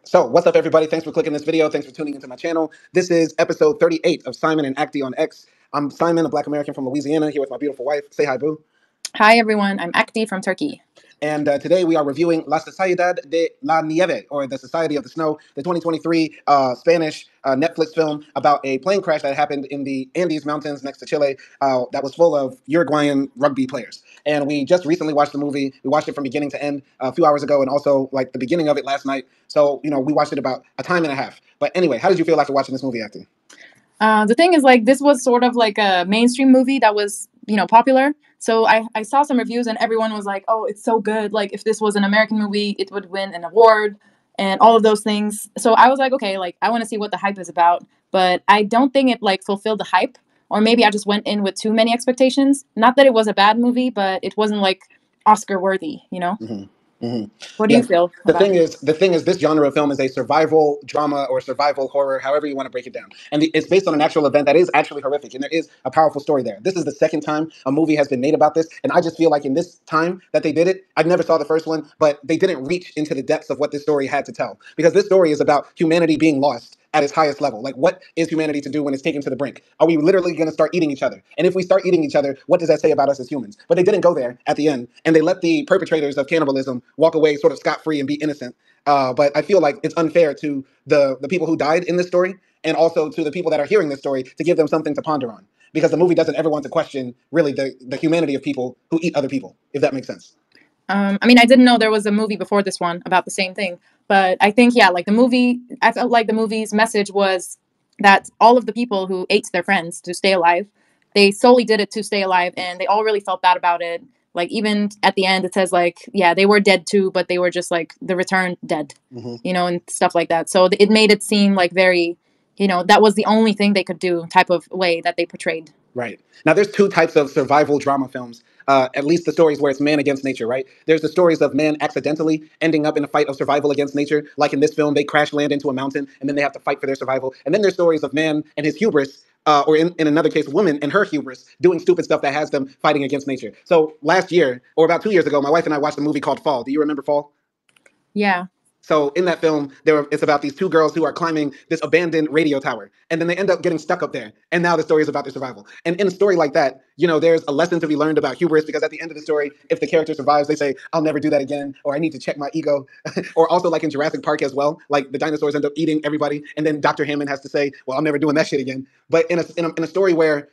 So, what's up, everybody? Thanks for clicking this video. Thanks for tuning into my channel. This is episode 38 of Simon and AKDI on X. I'm Simon, a Black American from Louisiana, here with my beautiful wife. Say hi, boo. Hi, everyone. I'm AKDI from Turkey. And today we are reviewing La Sociedad de la Nieve, or The Society of the Snow, the 2023 Spanish Netflix film about a plane crash that happened in the Andes Mountains next to Chile that was full of Uruguayan rugby players. And we just recently watched the movie. We watched it from beginning to end a few hours ago, and also like the beginning of it last night. So, we watched it about a time and a half. But anyway, how did you feel after watching this movie, AKDI? The thing is, like, this was sort of like a mainstream movie that was, popular. So I saw some reviews and everyone was like, oh, it's so good. Like, if this was an American movie, it would win an award and all of those things. So I was like, okay, like, I want to see what the hype is about. But I don't think it, like, fulfilled the hype. Or maybe I just went in with too many expectations. Not that it was a bad movie, but it wasn't, like, Oscar worthy, Mm-hmm. Mm-hmm. What do you feel? The thing is, this genre of film is a survival drama or survival horror, however you want to break it down. And it's based on an actual event that is actually horrific, and there is a powerful story there. This is the second time a movie has been made about this, and I just feel like in this time that they did it, I never saw the first one, but they didn't reach into the depths of what this story had to tell. Because this story is about humanity being lost at its highest level. Like, what is humanity to do when it's taken to the brink? Are we literally going to start eating each other? And if we start eating each other, what does that say about us as humans? But they didn't go there at the end, and they let the perpetrators of cannibalism walk away sort of scot-free and be innocent. But I feel like it's unfair to the people who died in this story, and also to the people that are hearing this story, to give them something to ponder on. Because the movie doesn't ever want to question, really, the humanity of people who eat other people, if that makes sense. I mean, I didn't know there was a movie before this one about the same thing. But I think, yeah, like I felt like the movie's message was that all of the people who ate their friends to stay alive, they solely did it to stay alive, and they all really felt bad about it. Like, even at the end, it says, like, yeah, they were dead too, but they were just, like, the returned dead, and stuff like that. So it made it seem like very, that was the only thing they could do type of way that they portrayed. Right. Now, there's two types of survival drama films, at least the stories where it's man against nature, right? There's the stories of man accidentally ending up in a fight of survival against nature. Like in this film, they crash land into a mountain, and then they have to fight for their survival. And then there's stories of man and his hubris, or in another case, woman and her hubris, doing stupid stuff that has them fighting against nature. So last year, or about 2 years ago, my wife and I watched a movie called Fall. Do you remember Fall? Yeah. So in that film, it's about these two girls who are climbing this abandoned radio tower, and then they end up getting stuck up there. And now the story is about their survival. And in a story like that, there's a lesson to be learned about hubris, because at the end of the story, if the character survives, they say, "I'll never do that again," or "I need to check my ego." Or also, like in Jurassic Park as well, like the dinosaurs end up eating everybody, and then Dr. Hammond has to say, "Well, I'm never doing that shit again." But in a story where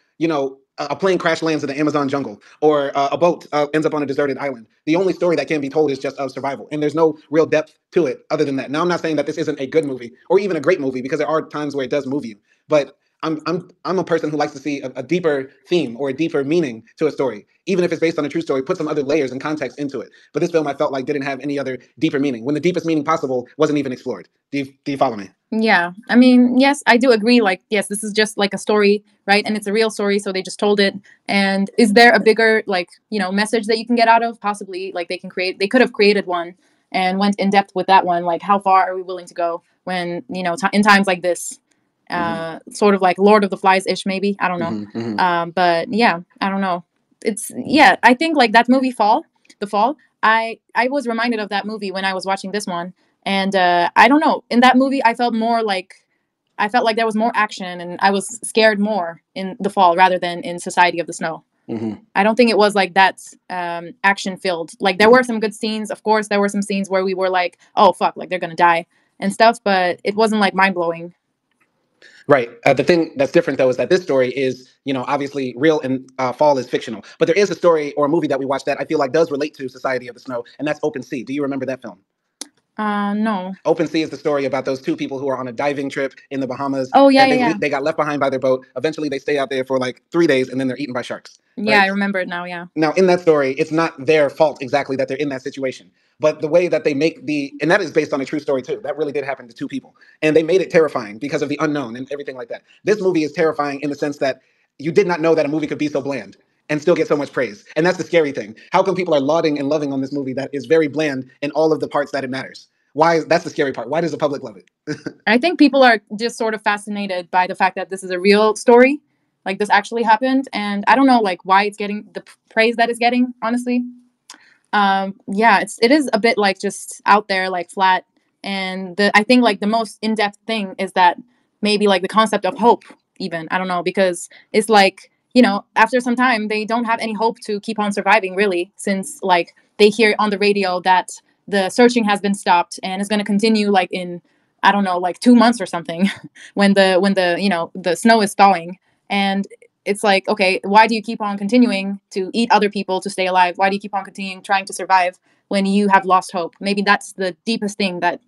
a plane crash lands in the Amazon jungle, or a boat ends up on a deserted island, the only story that can be told is just of survival, and there's no real depth to it other than that. Now, I'm not saying that this isn't a good movie or even a great movie, because there are times where it does move you, but I'm a person who likes to see a deeper theme or a deeper meaning to a story, even if it's based on a true story. Put some other layers and context into it. But this film, I felt like, didn't have any other deeper meaning, when the deepest meaning possible wasn't even explored. Do you follow me? Yeah, I mean, yes, I do agree. Like, yes, this is just like a story, right? And it's a real story, so they just told it. And is there a bigger, like, message that you can get out of? Possibly, like, they could have created one and went in depth with that one. Like, how far are we willing to go when, in times like this? Sort of like Lord of the Flies-ish, maybe. I don't know. But yeah, I don't know. I think like that movie The Fall, I was reminded of that movie when I was watching this one. And I don't know. In that movie, I felt like there was more action, and I was scared more in The Fall rather than in Society of the Snow. I don't think it was like that action filled. Like, there were some good scenes. Of course, there were some scenes where we were like, oh, fuck, like they're going to die and stuff. But it wasn't like mind blowing. Right. The thing that's different, though, is that this story is, obviously real, and Fall is fictional. But there is a story or a movie that we watched that I feel like does relate to Society of the Snow, and that's Open Sea. Do you remember that film? No. Open Sea is the story about those two people who are on a diving trip in the Bahamas. Oh, yeah, and they got left behind by their boat. Eventually, they stay out there for like 3 days, and then they're eaten by sharks. Yeah, right? I remember it now, yeah. Now, in that story, it's not their fault exactly that they're in that situation. But the way that they make and that is based on a true story, too. That really did happen to two people. And they made it terrifying because of the unknown and everything like that. This movie is terrifying in the sense that you did not know that a movie could be so bland and still get so much praise. And that's the scary thing. How come people are lauding and loving on this movie that is very bland in all of the parts that it matters? That's the scary part. Why does the public love it? I think people are just sort of fascinated by the fact that this is a real story. Like, this actually happened. And I don't know, like, why it's getting the praise that it's getting, honestly. Yeah, it is a bit, like, just out there, like, flat And I think like the most in-depth thing is that maybe like the concept of hope, even, I don't know, because it's like, you know, after some time they don't have any hope to keep on surviving, really, since like they hear on the radio that the searching has been stopped and is going to continue like in, I don't know, like 2 months or something, when the you know, the snow is thawing. And it's like, okay, why do you keep on continuing to eat other people to stay alive? Why do you keep on continuing trying to survive when you have lost hope? Maybe that's the deepest thing that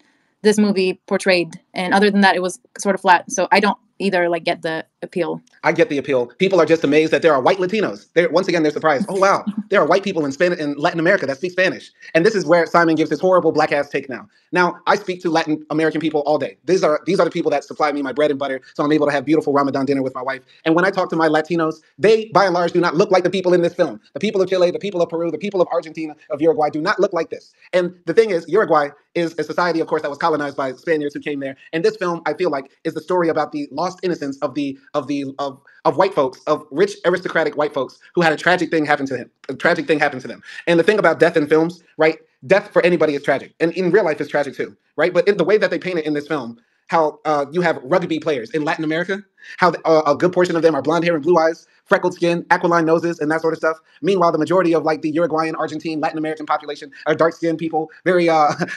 this movie portrayed. And other than that, it was sort of flat. So I don't either like get the appeal. I get the appeal. People are just amazed that there are white Latinos. Once again, they're surprised. Oh, wow, there are white people in Latin America that speak Spanish. And this is where Simon gives his horrible black ass take now. Now, I speak to Latin American people all day. These are the people that supply me my bread and butter, so I'm able to have beautiful Ramadan dinner with my wife. And when I talk to my Latinos, they, by and large, do not look like the people in this film. The people of Chile, the people of Peru, the people of Argentina, of Uruguay do not look like this. And the thing is, Uruguay is a society, of course, that was colonized by Spaniards who came there. And this film, I feel like, is the story about the lost innocence of white folks, of rich aristocratic white folks who had a tragic thing happen to him. A tragic thing happened to them. And the thing about death in films, right? Death for anybody is tragic, and in real life is tragic too, right? But in the way that they paint it in this film, how you have rugby players in Latin America, how a good portion of them are blonde hair and blue eyes, freckled skin, aquiline noses, and that sort of stuff. Meanwhile, the majority of like the Uruguayan, Argentine, Latin American population are dark-skinned people, very,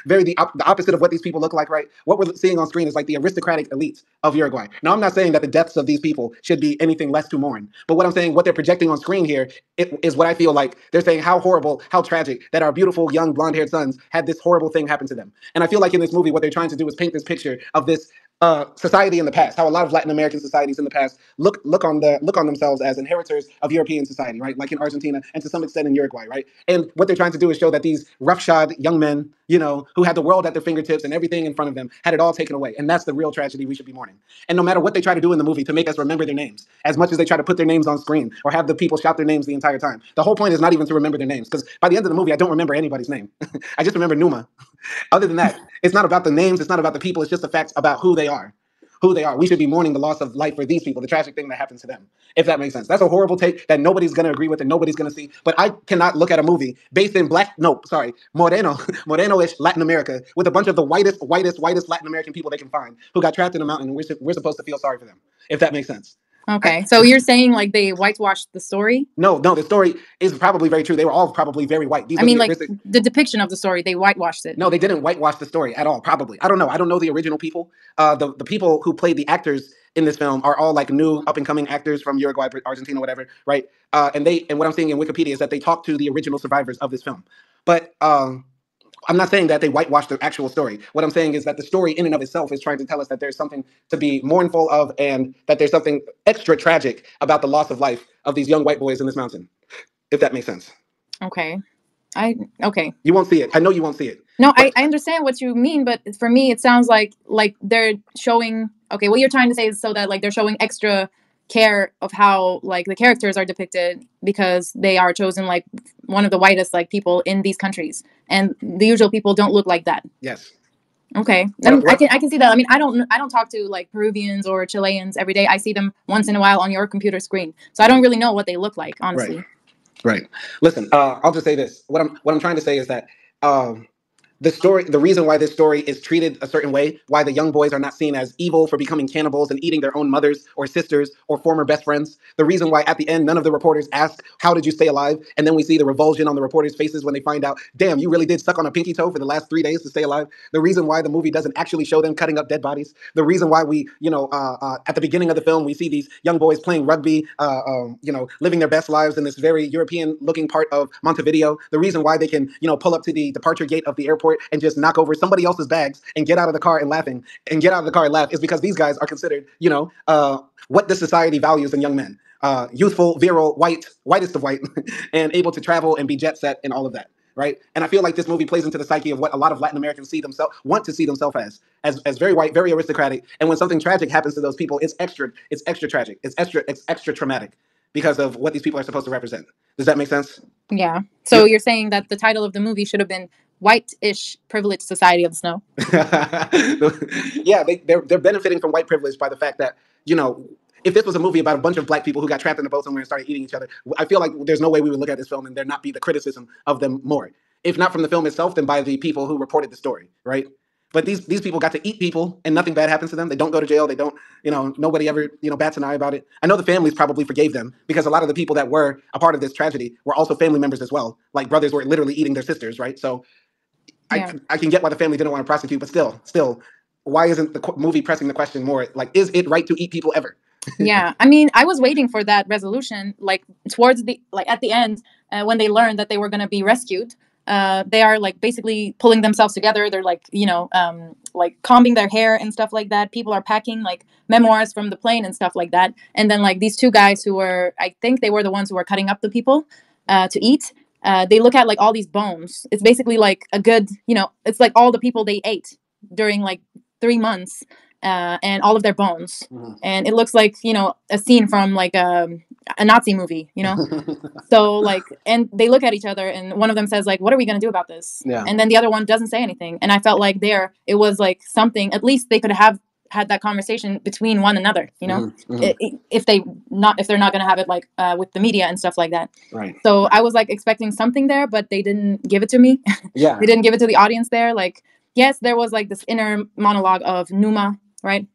very the opposite of what these people look like, right? What we're seeing on screen is like the aristocratic elite of Uruguay. Now, I'm not saying that the deaths of these people should be anything less to mourn, but what I'm saying, what they're projecting on screen here, is what I feel like they're saying how horrible, how tragic that our beautiful young blonde-haired sons had this horrible thing happen to them. And I feel like in this movie, what they're trying to do is paint this picture of this society in the past, how a lot of Latin American societies in the past look on themselves as inheritors of European society, right? Like in Argentina and to some extent in Uruguay, right? And what they're trying to do is show that these roughshod young men, you know, who had the world at their fingertips and everything in front of them, had it all taken away. And that's the real tragedy we should be mourning. And no matter what they try to do in the movie to make us remember their names, as much as they try to put their names on screen or have the people shout their names the entire time, the whole point is not even to remember their names. Because by the end of the movie, I don't remember anybody's name. I just remember Numa. Other than that, it's not about the names, it's not about the people, it's just the facts about who they are. Who they are. We should be mourning the loss of life for these people, the tragic thing that happened to them, if that makes sense. That's a horrible take that nobody's going to agree with and nobody's going to see. But I cannot look at a movie based in Moreno-ish Latin America with a bunch of the whitest Latin American people they can find who got trapped in a mountain, and we're supposed to feel sorry for them, if that makes sense. Okay, so you're saying like they whitewashed the story? No, the story is probably very true. They were all probably very white. I mean, like the depiction of the story, they whitewashed it. No, they didn't whitewash the story at all. Probably, I don't know. I don't know the original people. The people who played the actors in this film are all like new up and coming actors from Uruguay, Argentina, whatever, right? And what I'm seeing in Wikipedia is that they talked to the original survivors of this film. But I'm not saying that they whitewashed the actual story. What I'm saying is that the story in and of itself is trying to tell us that there's something to be mournful of and that there's something extra tragic about the loss of life of these young white boys in this mountain, if that makes sense. Okay. Okay. You won't see it. I know you won't see it. No, I understand what you mean, but for me, it sounds like they're showing, okay, what you're trying to say is so that like they're showing extra care of how like the characters are depicted because they are chosen like one of the whitest like people in these countries, and the usual people don't look like that. Yes. Okay. I can see that. I mean, I don't talk to like Peruvians or Chileans every day. I see them once in a while on your computer screen, so I don't really know what they look like, honestly. Right. Listen, I'll just say this. What I'm trying to say is that the reason why this story is treated a certain way, why the young boys are not seen as evil for becoming cannibals and eating their own mothers or sisters or former best friends, the reason why at the end none of the reporters ask, how did you stay alive? And then we see the revulsion on the reporters' faces when they find out, damn, you really did suck on a pinky toe for the last 3 days to stay alive. The reason why the movie doesn't actually show them cutting up dead bodies. The reason why we, at the beginning of the film, we see these young boys playing rugby, living their best lives in this very European-looking part of Montevideo. The reason why they can, pull up to the departure gate of the airport and just knock over somebody else's bags and get out of the car and laugh is because these guys are considered, what the society values in young men. Youthful, virile, whitest of white, and able to travel and be jet set and all of that, right? And I feel like this movie plays into the psyche of what a lot of Latin Americans want to see themselves as very white, very aristocratic. And when something tragic happens to those people, it's extra tragic. It's extra traumatic because of what these people are supposed to represent. Does that make sense? Yeah. So you're saying that the title of the movie should have been White-ish Privileged Society of the Snow? Yeah, they're benefiting from white privilege by the fact that, if this was a movie about a bunch of black people who got trapped in a boat somewhere and started eating each other, I feel like there's no way we would look at this film and there not be the criticism of them more. If not from the film itself, then by the people who reported the story, right? But these people got to eat people, and nothing bad happens to them. They don't go to jail. They don't, nobody ever, bats an eye about it. I know the families probably forgave them because a lot of the people that were a part of this tragedy were also family members as well. Like brothers were literally eating their sisters, right? So Yeah. I can get why the family didn't want to prosecute, but still, why isn't the movie pressing the question more? Like, is it right to eat people ever? Yeah, I mean, I was waiting for that resolution, like towards the like at the end, when they learned that they were going to be rescued. They are like basically pulling themselves together. They're like like combing their hair and stuff like that. People are packing like memoirs from the plane and stuff like that. And then like these two guys who were, I think they were the ones who were cutting up the people to eat. They look at like all these bones. It's basically like a good, it's like all the people they ate during like 3 months, and all of their bones. Mhm. And it looks like a scene from like a Nazi movie, So like, and they look at each other, and one of them says like, "What are we gonna do about this?" Yeah. And then the other one doesn't say anything. And I felt like it was like something. At least they could have had that conversation between one another, if they're not gonna have it like with the media and stuff like that. Right. So I was like expecting something there, but they didn't give it to me. Yeah. They didn't give it to the audience there. Like, yes, there was like this inner monologue of Numa, right?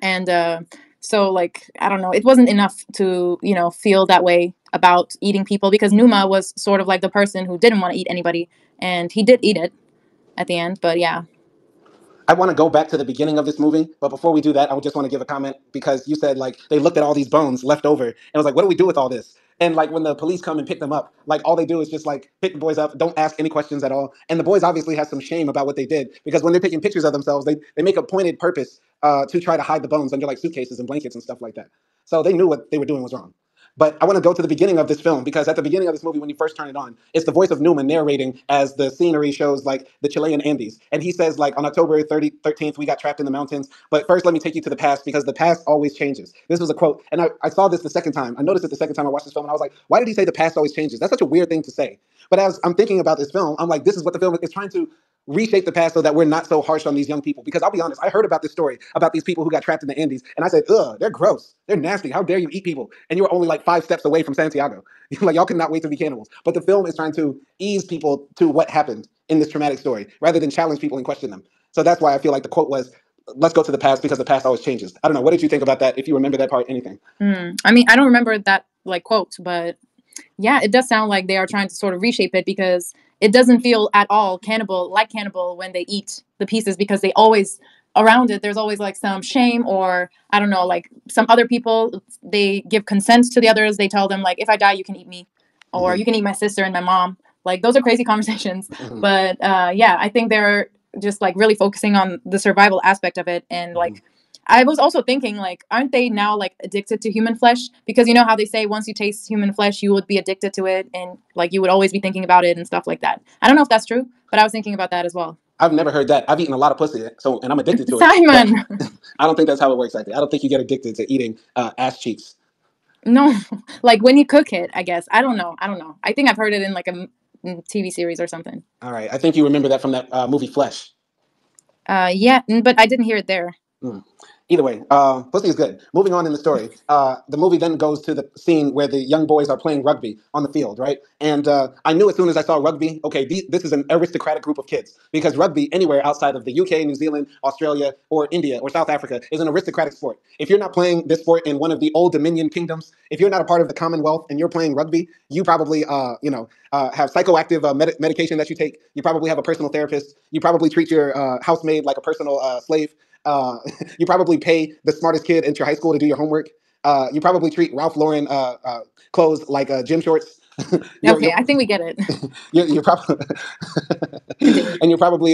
And so like, I don't know, it wasn't enough to feel that way about eating people, because Numa was sort of like the person who didn't want to eat anybody, and he did eat it at the end. But yeah. I want to go back to the beginning of this movie, but before we do that, I would just want to give a comment because you said like they looked at all these bones left over and was like, what do we do with all this? And like when the police come and pick them up, like all they do is just like pick the boys up, don't ask any questions at all. And the boys obviously have some shame about what they did because when they're taking pictures of themselves, they make a pointed purpose to try to hide the bones under like suitcases and blankets and stuff like that. So they knew what they were doing was wrong. But I want to go to the beginning of this film because at the beginning of this movie, when you first turn it on, it's the voice of Newman narrating as the scenery shows like the Chilean Andes. And he says like on October 13th, we got trapped in the mountains. But first, let me take you to the past because the past always changes. This was a quote. And I saw this the second time. I noticed it the second time I watched this film. And I was like, why did he say the past always changes? That's such a weird thing to say. But as I'm thinking about this film, I'm like, this is what the film is trying to reshape the past so that we're not so harsh on these young people. Because I'll be honest, I heard about this story about these people who got trapped in the Andes, and I said, ugh, they're gross. They're nasty. How dare you eat people? And you were only like 5 steps away from Santiago. Like, y'all cannot wait to be cannibals. But the film is trying to ease people to what happened in this traumatic story rather than challenge people and question them. So that's why I feel like the quote was, let's go to the past because the past always changes. I don't know. What did you think about that? If you remember that part, anything? I mean, I don't remember that like quote, but yeah, it does sound like they are trying to sort of reshape it, because it doesn't feel at all cannibal when they eat the pieces, because they always around it there's always like some shame, or I don't know, like some other people, they give consent to the others. They tell them like, if I die you can eat me, or you can eat my sister and my mom. Like, those are crazy conversations. But yeah, I think they're just like really focusing on the survival aspect of it. And like, I was also thinking, like, aren't they now like addicted to human flesh? Because you know how they say once you taste human flesh, you would be addicted to it, and like you would always be thinking about it and stuff like that. I don't know if that's true, but I was thinking about that as well. I've never heard that. I've eaten a lot of pussy, and I'm addicted to it. Simon, I don't think that's how it works. Actually, I don't think you get addicted to eating ass cheeks. no, like when you cook it, I guess. I don't know. I think I've heard it in like a TV series or something. All right, I think you remember that from that movie Flesh. Yeah, but I didn't hear it there. Either way, pussy is good. Moving on in the story, the movie then goes to the scene where the young boys are playing rugby on the field, right? And I knew as soon as I saw rugby, okay, this is an aristocratic group of kids, because rugby anywhere outside of the UK, New Zealand, Australia, or India, or South Africa is an aristocratic sport. If you're not playing this sport in one of the old Dominion kingdoms, if you're not a part of the Commonwealth and you're playing rugby, you probably, have psychoactive medication that you take. You probably have a personal therapist. You probably treat your housemaid like a personal slave. You probably pay the smartest kid at your high school to do your homework. You probably treat Ralph Lauren clothes like gym shorts. Okay, I think we get it. You're probably, and you're probably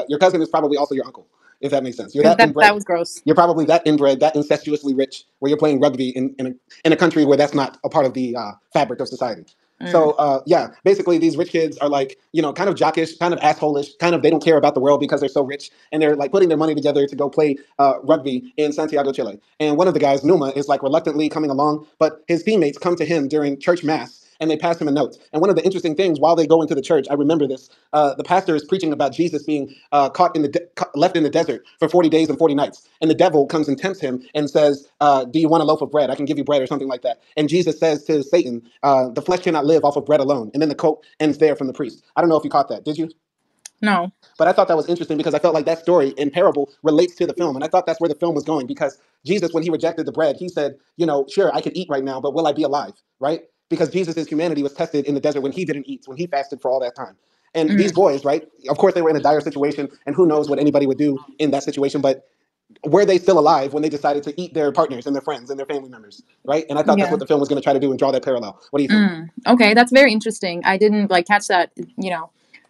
your cousin is probably also your uncle, if that makes sense. You're that inbred. That was gross. You're probably that inbred, that incestuously rich, where you're playing rugby in a country where that's not a part of the fabric of society. So yeah, basically these rich kids are like, kind of jockish, kind of assholish, kind of they don't care about the world because they're so rich, and they're like putting their money together to go play rugby in Santiago, Chile. And one of the guys, Numa, is like reluctantly coming along, but his teammates come to him during church mass and they pass him a note. And one of the interesting things while they go into the church, I remember this, the pastor is preaching about Jesus being left in the desert for 40 days and 40 nights. And the devil comes and tempts him and says, do you want a loaf of bread? I can give you bread, or something like that. And Jesus says to Satan, the flesh cannot live off of bread alone. And then the quote ends there from the priest. I don't know if you caught that. Did you? No. But I thought that was interesting because I felt like that story in parable relates to the film. And I thought that's where the film was going because Jesus, when he rejected the bread, he said, sure, I can eat right now, but will I be alive? Right? Because Jesus' humanity was tested in the desert when he didn't eat, when he fasted for all that time. And these boys, right? Of course, they were in a dire situation, and who knows what anybody would do in that situation. But were they still alive when they decided to eat their partners and their friends and their family members, right? And I thought that's Yeah. what the film was going to try to do and draw that parallel. What do you think? Okay, that's very interesting. I didn't like catch that,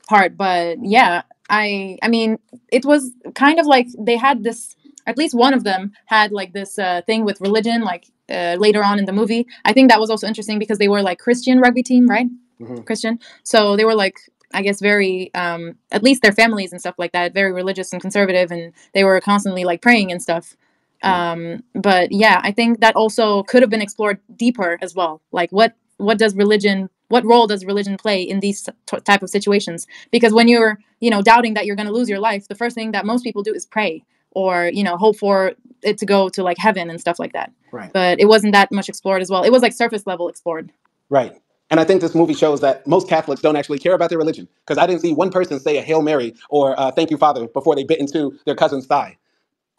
part, but yeah, I mean, it was kind of like they had this. At least one of them had like this thing with religion, like later on in the movie. I think that was also interesting because they were like Christian rugby team, right? Mm-hmm. Christian. So they were like, I guess, very, at least their families and stuff like that, very religious and conservative, and they were constantly like praying and stuff. But yeah, I think that also could have been explored deeper as well. Like, what does religion, what role does religion play in these type of situations? Because when you're, doubting that you're going to lose your life, the first thing that most people do is pray or, hope for it to go to like heaven and stuff like that. Right. But it wasn't that much explored as well. It was like surface level explored. Right. And I think this movie shows that most Catholics don't actually care about their religion because I didn't see one person say a Hail Mary or Thank You, Father before they bit into their cousin's thigh.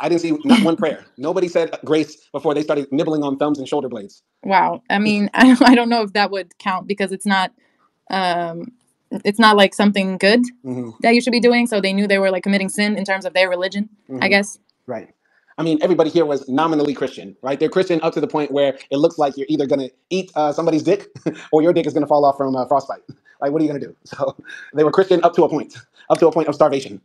I didn't see not one prayer. Nobody said grace before they started nibbling on thumbs and shoulder blades. Wow. I mean, I don't know if that would count because it's not like something good that you should be doing. So they knew they were like committing sin in terms of their religion, I guess. Right. I mean, everybody here was nominally Christian, right? They're Christian up to the point where it looks like you're either going to eat somebody's dick or your dick is going to fall off from frostbite. Like, what are you going to do? So they were Christian up to a point of starvation.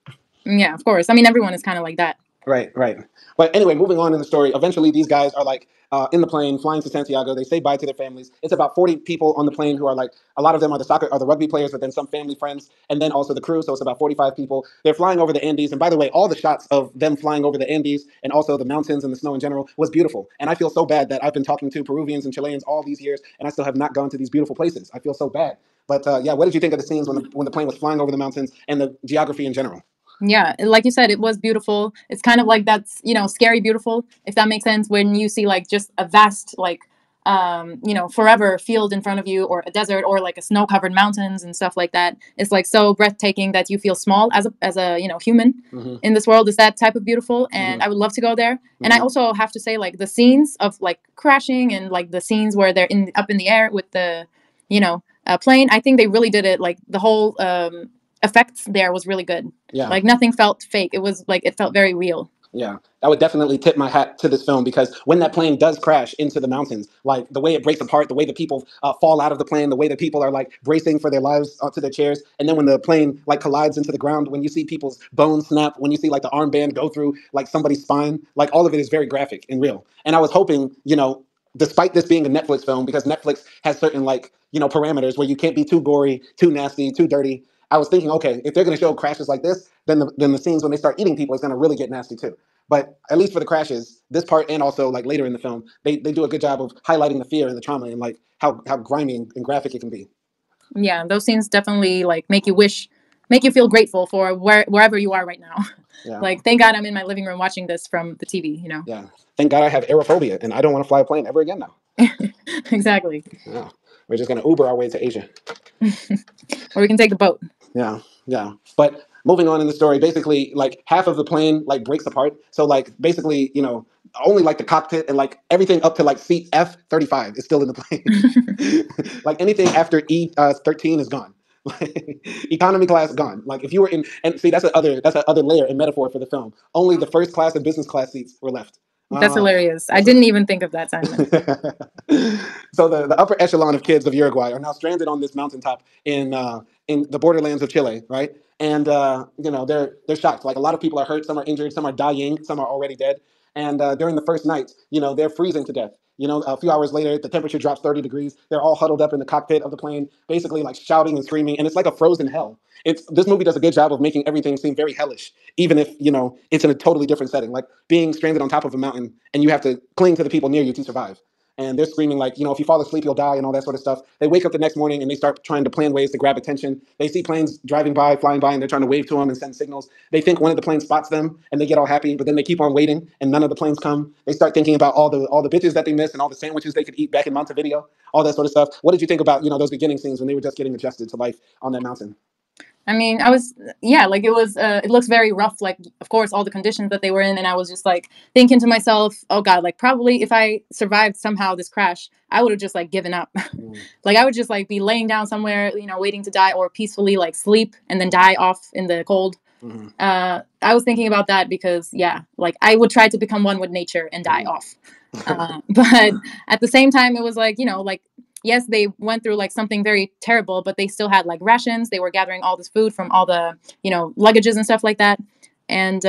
Yeah, of course. I mean, everyone is kind of like that. Right, right. But anyway, moving on in the story, eventually these guys are like in the plane flying to Santiago. They say bye to their families. It's about 40 people on the plane who are like, a lot of them are the rugby players, but then some family friends, and then also the crew. So it's about 45 people. They're flying over the Andes. And by the way, all the shots of them flying over the Andes and also the mountains and the snow in general was beautiful. And I feel so bad that I've been talking to Peruvians and Chileans all these years, and I still have not gone to these beautiful places. I feel so bad. But yeah, what did you think of the scenes when the plane was flying over the mountains and the geography in general? Yeah, like you said, it was beautiful. It's kind of like that's, scary beautiful, if that makes sense, when you see like just a vast like forever field in front of you or a desert or like a snow-covered mountains and stuff like that. It's like so breathtaking that you feel small as a human in this world. Is that type of beautiful, and I would love to go there. And I also have to say like the scenes of like crashing and like the scenes where they're up in the air with the plane. I think they really did it. Like the whole effects there was really good. Yeah. Like nothing felt fake. It was like it felt very real. Yeah, I would definitely tip my hat to this film because when that plane does crash into the mountains, like the way it breaks apart, the way the people fall out of the plane, the way that people are like bracing for their lives onto their chairs, and then when the plane like collides into the ground, when you see people's bones snap, when you see like the armband go through like somebody's spine, like all of it is very graphic and real. And I was hoping, despite this being a Netflix film, because Netflix has certain like parameters where you can't be too gory, too nasty, too dirty. I was thinking, okay, if they're going to show crashes like this, then the scenes when they start eating people is going to really get nasty too. But at least for the crashes, this part and also like later in the film, they do a good job of highlighting the fear and the trauma and like how grimy and graphic it can be. Yeah, those scenes definitely like make you feel grateful for wherever you are right now. Yeah. Like, thank God I'm in my living room watching this from the TV. Yeah. Thank God I have aerophobia and I don't want to fly a plane ever again now. Exactly. Yeah. We're just going to Uber our way to Asia. Or we can take the boat. Yeah, yeah. But moving on in the story, basically, like half of the plane like breaks apart. So like basically, only like the cockpit and like everything up to like seat F-35 is still in the plane. Like anything after E-13 is gone. Economy class gone. Like if you were in, and see that's another layer and metaphor for the film. Only the first class and business class seats were left. That's hilarious. I didn't even think of that, Simon. So the upper echelon of kids of Uruguay are now stranded on this mountaintop in the borderlands of Chile, right? And they're shocked. Like a lot of people are hurt, some are injured, some are dying, some are already dead. And during the first night, they're freezing to death. A few hours later, the temperature drops 30 degrees. They're all huddled up in the cockpit of the plane, basically like shouting and screaming. And it's like a frozen hell. This movie does a good job of making everything seem very hellish, even if, it's in a totally different setting, like being stranded on top of a mountain and you have to cling to the people near you to survive. And they're screaming like, if you fall asleep, you'll die and all that sort of stuff. They wake up the next morning and they start trying to plan ways to grab attention. They see planes driving by, flying by, and they're trying to wave to them and send signals. They think one of the planes spots them and they get all happy, but then they keep on waiting and none of the planes come. They start thinking about all the bitches that they missed and all the sandwiches they could eat back in Montevideo, all that sort of stuff. What did you think about, those beginning scenes when they were just getting adjusted to life on that mountain? I mean, I was, yeah, like it was, it looks very rough. Like, of course, all the conditions that they were in. And I was just like thinking to myself, oh God, like probably if I survived somehow this crash, I would have just like given up. Like, I would just like be laying down somewhere, waiting to die or peacefully like sleep and then die off in the cold. I was thinking about that because, yeah, like I would try to become one with nature and die off. But at the same time, it was like, like, yes, they went through like something very terrible, but they still had like rations. They were gathering all this food from all the, luggages and stuff like that. And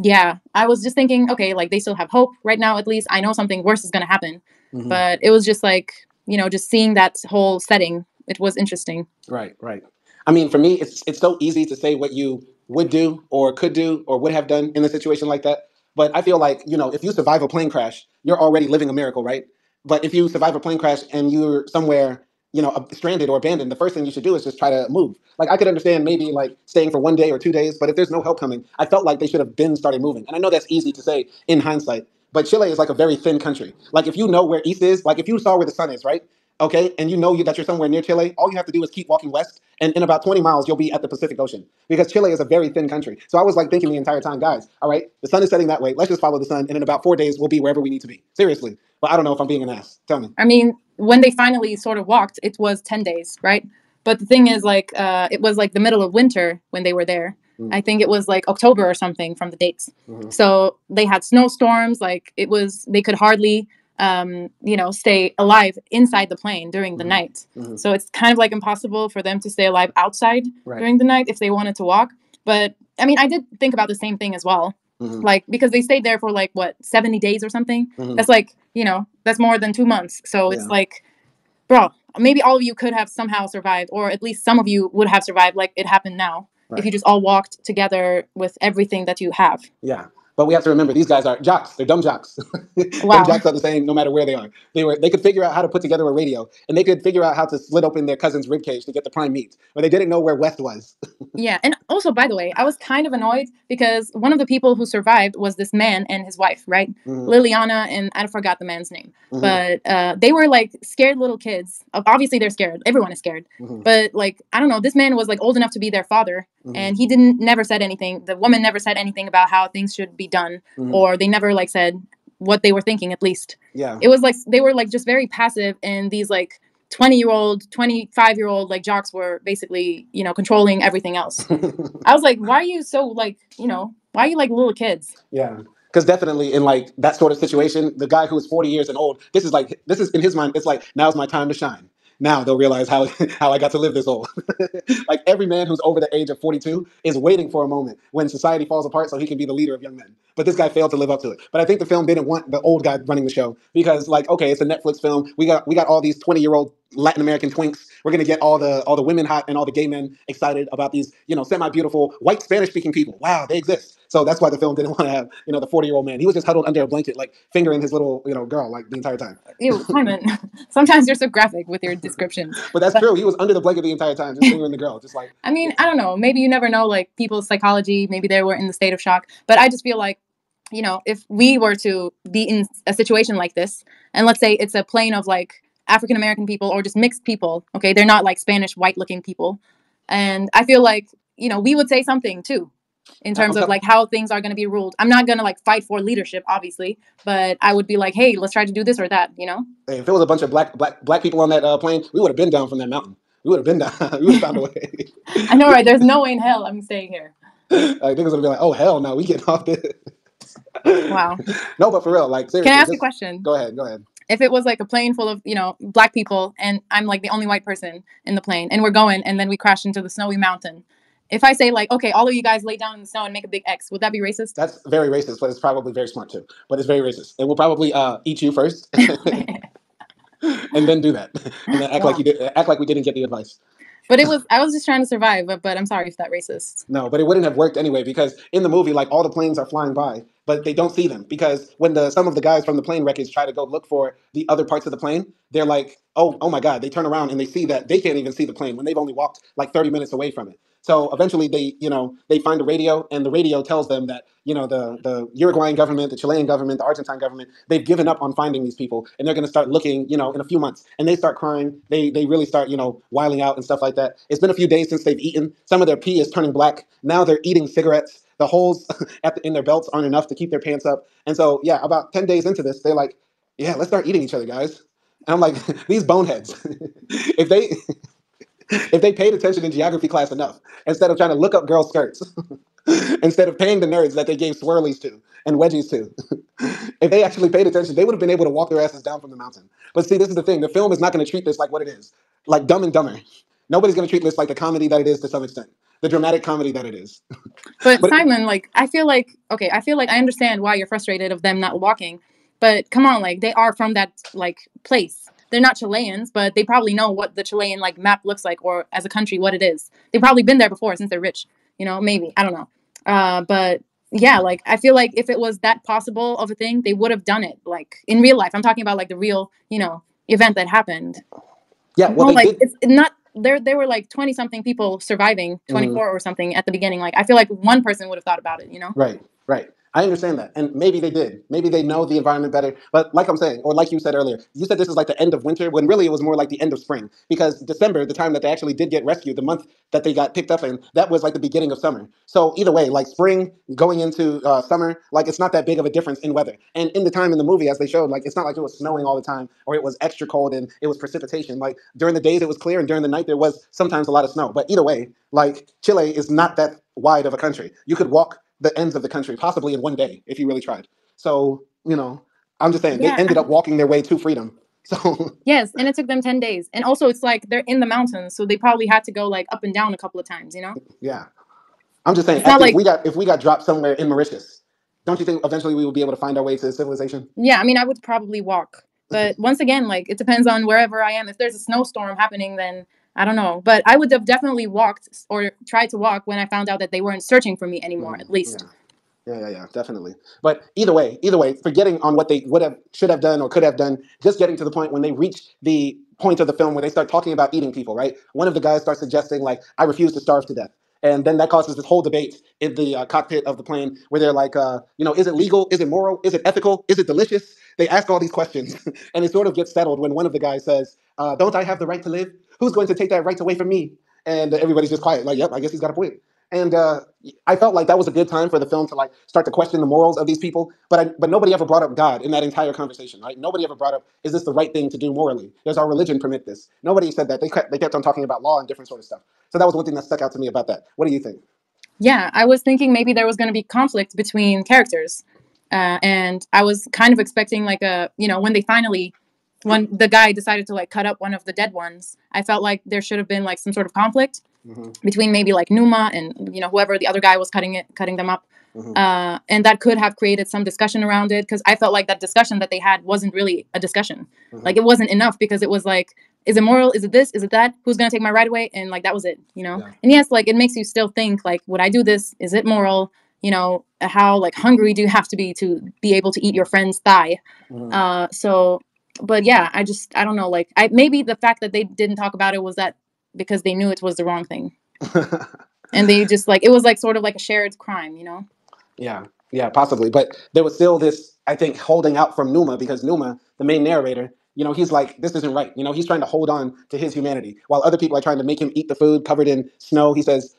yeah, I was just thinking, okay, like they still have hope right now, at least. I know something worse is going to happen. But it was just like, just seeing that whole setting, it was interesting. Right, right. I mean, for me, it's so easy to say what you would do or could do or would have done in a situation like that. But I feel like, if you survive a plane crash, you're already living a miracle, right? But if you survive a plane crash and you're somewhere, stranded or abandoned, the first thing you should do is just try to move. Like, I could understand maybe like staying for 1 day or 2 days, but if there's no help coming, I felt like they should have been started moving. And I know that's easy to say in hindsight, but Chile is like a very thin country. Like, if you know where east is, like if you saw where the sun is, right? Okay, and that you're somewhere near Chile, all you have to do is keep walking west, and in about 20 miles, you'll be at the Pacific Ocean, because Chile is a very thin country. So I was like thinking the entire time, guys, all right, the sun is setting that way. Let's just follow the sun, and in about 4 days, we'll be wherever we need to be. Seriously. But I don't know if I'm being an ass. Tell me. I mean, when they finally sort of walked, it was 10 days, right? But the thing is, like, it was like the middle of winter when they were there. I think it was like October or something from the dates. So they had snowstorms. Like, they could hardly, stay alive inside the plane during the night. So it's kind of like impossible for them to stay alive outside during the night if they wanted to walk. But I mean, I did think about the same thing as well. Like, because they stayed there for like, what, 70 days or something? That's like, that's more than 2 months. So it's like, bro, maybe all of you could have somehow survived, or at least some of you would have survived like it happened now. If you just all walked together with everything that you have. Yeah. But we have to remember, these guys are jocks. They're dumb jocks. Wow. Dumb jocks are the same no matter where they are. They could figure out how to put together a radio, and they could figure out how to slit open their cousin's ribcage to get the prime meat, but they didn't know where West was. Yeah, and also, by the way, I was kind of annoyed because one of the people who survived was this man and his wife, right? Liliana, and I forgot the man's name. But they were like scared little kids. Obviously, they're scared. Everyone is scared. But like, I don't know, this man was like old enough to be their father, and he never said anything. The woman never said anything about how things should be done, or they never like said what they were thinking, at least. Yeah. It was like they were like just very passive, and these like 20-year-old, 25-year-old like jocks were basically, controlling everything else. I was like, why are you so like, why are you like little kids? Yeah. Because definitely in like that sort of situation, the guy who is 40 years and old, this is in his mind, it's like, now's my time to shine. Now they'll realize how I got to live this old. Like, every man who's over the age of 42 is waiting for a moment when society falls apart so he can be the leader of young men. But this guy failed to live up to it. But I think the film didn't want the old guy running the show, because, like, okay, it's a Netflix film. We got all these 20-year-old Latin American twinks. We're gonna get all the women hot and all the gay men excited about these, semi-beautiful white Spanish-speaking people. Wow, they exist. So that's why the film didn't want to have, the 40-year-old man. He was just huddled under a blanket, like fingering his little, girl, like the entire time. Ew, Simon. Sometimes you're so graphic with your descriptions. But that's true. He was under the blanket the entire time, just fingering the girl, just like. I mean, I don't know. Maybe you never know, like, people's psychology. Maybe they were in the state of shock. But I just feel like, if we were to be in a situation like this, and let's say it's a plane of like African American people or just mixed people, okay, they're not like Spanish white looking people, and I feel like, we would say something too in terms of like how things are going to be ruled. I'm not going to like fight for leadership, obviously, but I would be like, hey, let's try to do this or that, Hey, if it was a bunch of black people on that plane, we would have been down from that mountain. We would have been down. We would have found a way. I know, right? There's no way in hell I'm staying here. Like, niggas would be like, oh hell no, we getting off this. Wow. No, but for real, like, seriously. Can I ask you a question? Go ahead. If it was like a plane full of, black people, and I'm like the only white person in the plane, and we're going, and then we crash into the snowy mountain. If I say like, okay, all of you guys lay down in the snow and make a big X, would that be racist? That's very racist, but it's probably very smart too. But it's very racist. And we'll probably eat you first, and then do that, and then act like we didn't get the advice. But I was just trying to survive, but I'm sorry if that's racist. No, but it wouldn't have worked anyway, because in the movie, like, all the planes are flying by, but they don't see them, because when some of the guys from the plane wreckage try to go look for the other parts of the plane, they're like, oh my God, they turn around and they see that they can't even see the plane when they've only walked like 30 minutes away from it. So eventually they find a radio, and the radio tells them that the Uruguayan government, the Chilean government, the Argentine government, they've given up on finding these people, and they're going to start looking in a few months. And they start crying. They really start wiling out and stuff like that. It's been a few days since they've eaten. Some of their pee is turning black. Now they're eating cigarettes. The holes in their belts aren't enough to keep their pants up. And so yeah, about 10 days into this, they're like, yeah, let's start eating each other, guys. And I'm like, these boneheads, if they if they paid attention in geography class enough, instead of trying to look up girls' skirts, instead of paying the nerds that they gave swirlies to and wedgies to, if they actually paid attention, they would have been able to walk their asses down from the mountain. But see, this is the thing. The film is not going to treat this like what it is, like Dumb and Dumber. Nobody's going to treat this like the comedy that it is to some extent, the dramatic comedy that it is. But Simon, like, I feel like I understand why you're frustrated of them not walking, but come on, like, they are from that like place. They're not Chileans, but they probably know what the Chilean like map looks like, or as a country what it is. They've probably been there before since they're rich. Maybe, I don't know. But yeah, like, I feel like if it was that possible of a thing, they would have done it like in real life. I'm talking about like the real event that happened. Yeah, well, like did. It's not there were like 20 something people surviving, 24 or something at the beginning. Like, I feel like one person would have thought about it. Right. I understand that. And maybe they did. Maybe they know the environment better. But like I'm saying, or like you said earlier, you said this is like the end of winter, when really it was more like the end of spring. Because December, the time that they actually did get rescued, the month that they got picked up in, that was like the beginning of summer. So either way, like spring going into summer, like it's not that big of a difference in weather. And in the time in the movie, as they showed, like it's not like it was snowing all the time or it was extra cold and it was precipitation. Like during the days it was clear and during the night there was sometimes a lot of snow. But either way, like Chile is not that wide of a country. You could walk the ends of the country possibly in one day if you really tried. So I'm just saying, they ended up walking their way to freedom. So yes, and it took them 10 days, and also it's like they're in the mountains, so they probably had to go like up and down a couple of times. Yeah, I'm just saying, it's not like if we got dropped somewhere in Mauritius, don't you think eventually we will be able to find our way to civilization? Yeah, I mean, I would probably walk, but once again, like, it depends on wherever I am. If there's a snowstorm happening, then I don't know. But I would have definitely walked or tried to walk when I found out that they weren't searching for me anymore, at least. Yeah, definitely. But either way, forgetting on what they should have done or could have done, just getting to the point when they reach the point of the film where they start talking about eating people, right? One of the guys starts suggesting, like, I refuse to starve to death. And then that causes this whole debate in the cockpit of the plane where they're like, is it legal? Is it moral? Is it ethical? Is it delicious? They ask all these questions. And it sort of gets settled when one of the guys says, don't I have the right to live? Who's going to take that right away from me? And everybody's just quiet, like, yep, I guess he's got a point. And I felt like that was a good time for the film to like start to question the morals of these people. But nobody ever brought up God in that entire conversation, right? Nobody ever brought up, is this the right thing to do morally? Does our religion permit this? Nobody said that. They kept on talking about law and different sort of stuff. So that was one thing that stuck out to me about that. What do you think? Yeah, I was thinking maybe there was going to be conflict between characters. And I was kind of expecting like when the guy decided to like cut up one of the dead ones, I felt like there should have been like some sort of conflict between maybe like Numa and whoever the other guy was cutting them up. And that could have created some discussion around it, because I felt like that discussion that they had wasn't really a discussion. Like, it wasn't enough, because it was like, is it moral? Is it this? Is it that? Who's going to take my right away? And like, that was it, Yeah. And yes, like, it makes you still think, like, would I do this? Is it moral? How like hungry do you have to be able to eat your friend's thigh? But yeah, I don't know. Like, maybe the fact that they didn't talk about it was that because they knew it was the wrong thing. And they just like, it was like sort of like a shared crime, Yeah, possibly. But there was still this, I think, holding out from Numa, because Numa, the main narrator, he's like, this isn't right. He's trying to hold on to his humanity while other people are trying to make him eat the food covered in snow. He says,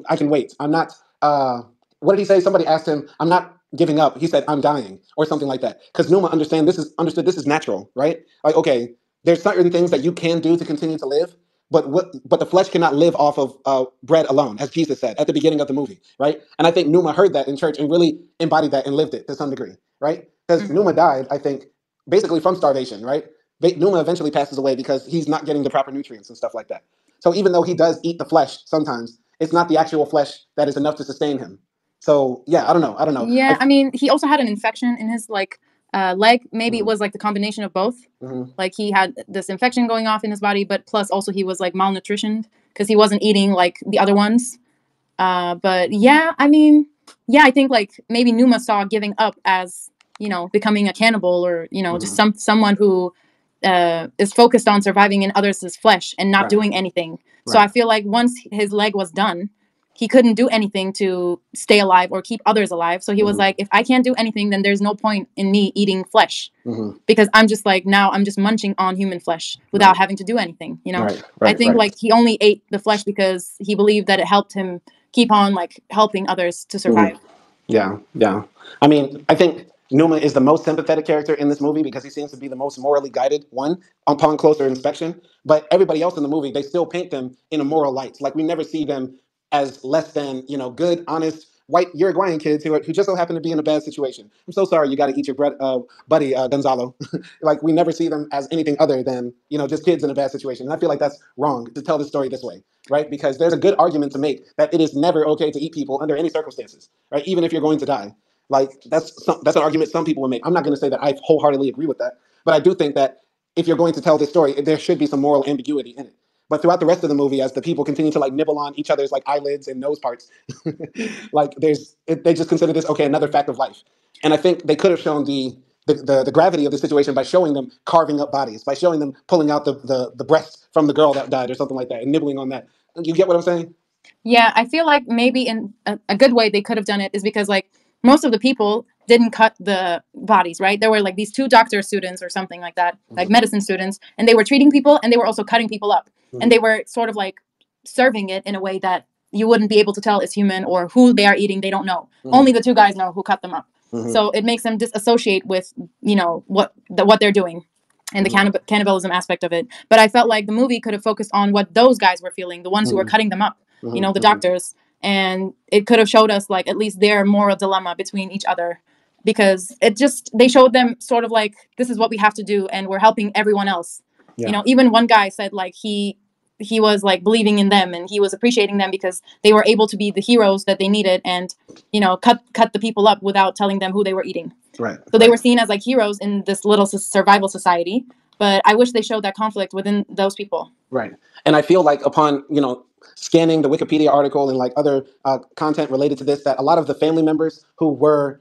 I can wait. I'm not, what did he say? Somebody asked him, I'm not giving up. He said, I'm dying, or something like that. Because Numa understood this is natural, right? Like, okay, there's certain things that you can do to continue to live, but the flesh cannot live off of bread alone, as Jesus said at the beginning of the movie, right? And I think Numa heard that in church and really embodied that and lived it to some degree, right? Because Numa died, I think, basically from starvation, right? Numa eventually passes away because he's not getting the proper nutrients and stuff like that. So even though he does eat the flesh sometimes, it's not the actual flesh that is enough to sustain him. So yeah, I don't know. Yeah, I mean, he also had an infection in his like leg. Maybe it was like the combination of both. Like, he had this infection going off in his body, but plus also he was like malnutritioned because he wasn't eating like the other ones. But yeah, I mean, yeah, I think like maybe Numa saw giving up as becoming a cannibal, or just someone who is focused on surviving in others' flesh and not doing anything. So I feel like once his leg was done, he couldn't do anything to stay alive or keep others alive. So he was like, if I can't do anything, then there's no point in me eating flesh, because I'm just like, now I'm just munching on human flesh without having to do anything, you know? I think like he only ate the flesh because he believed that it helped him keep on like helping others to survive. Yeah, yeah. I mean, I think Numa is the most sympathetic character in this movie because he seems to be the most morally guided one upon closer inspection. But everybody else in the movie, they still paint them in a moral light. Like we never see them as less than, good, honest, white Uruguayan kids who just so happen to be in a bad situation. I'm so sorry you got to eat your bread, buddy Gonzalo. Like we never see them as anything other than, just kids in a bad situation. And I feel like that's wrong to tell the story this way, right? Because there's a good argument to make that it is never okay to eat people under any circumstances, right? Even if you're going to die. Like that's an argument some people would make. I'm not going to say that I wholeheartedly agree with that, but I do think that if you're going to tell this story, there should be some moral ambiguity in it. But throughout the rest of the movie, as the people continue to like nibble on each other's like eyelids and nose parts, like they just consider this okay, another fact of life. And I think they could have shown the gravity of the situation by showing them carving up bodies, by showing them pulling out the breast from the girl that died or something like that, and nibbling on that. You get what I'm saying? Yeah, I feel like maybe in a good way they could have done it is because like most of the people didn't cut the bodies, right? There were like these two doctor students or something like that, like medicine students, and they were treating people and they were also cutting people up. And they were sort of like serving it in a way that you wouldn't be able to tell it's human or who they are eating. They don't know. Only the two guys know who cut them up. So it makes them disassociate with, what they're doing and the cannibalism aspect of it. But I felt like the movie could have focused on what those guys were feeling, the ones who were cutting them up, the doctors. And it could have showed us like at least their moral dilemma between each other, because they showed them sort of like, this is what we have to do and we're helping everyone else. Yeah. Even one guy said like he was like believing in them and he was appreciating them because they were able to be the heroes that they needed and cut the people up without telling them who they were eating. Right. So they were seen as like heroes in this little survival society. But I wish they showed that conflict within those people. Right. And I feel like upon, scanning the Wikipedia article and like other content related to this, that a lot of the family members who are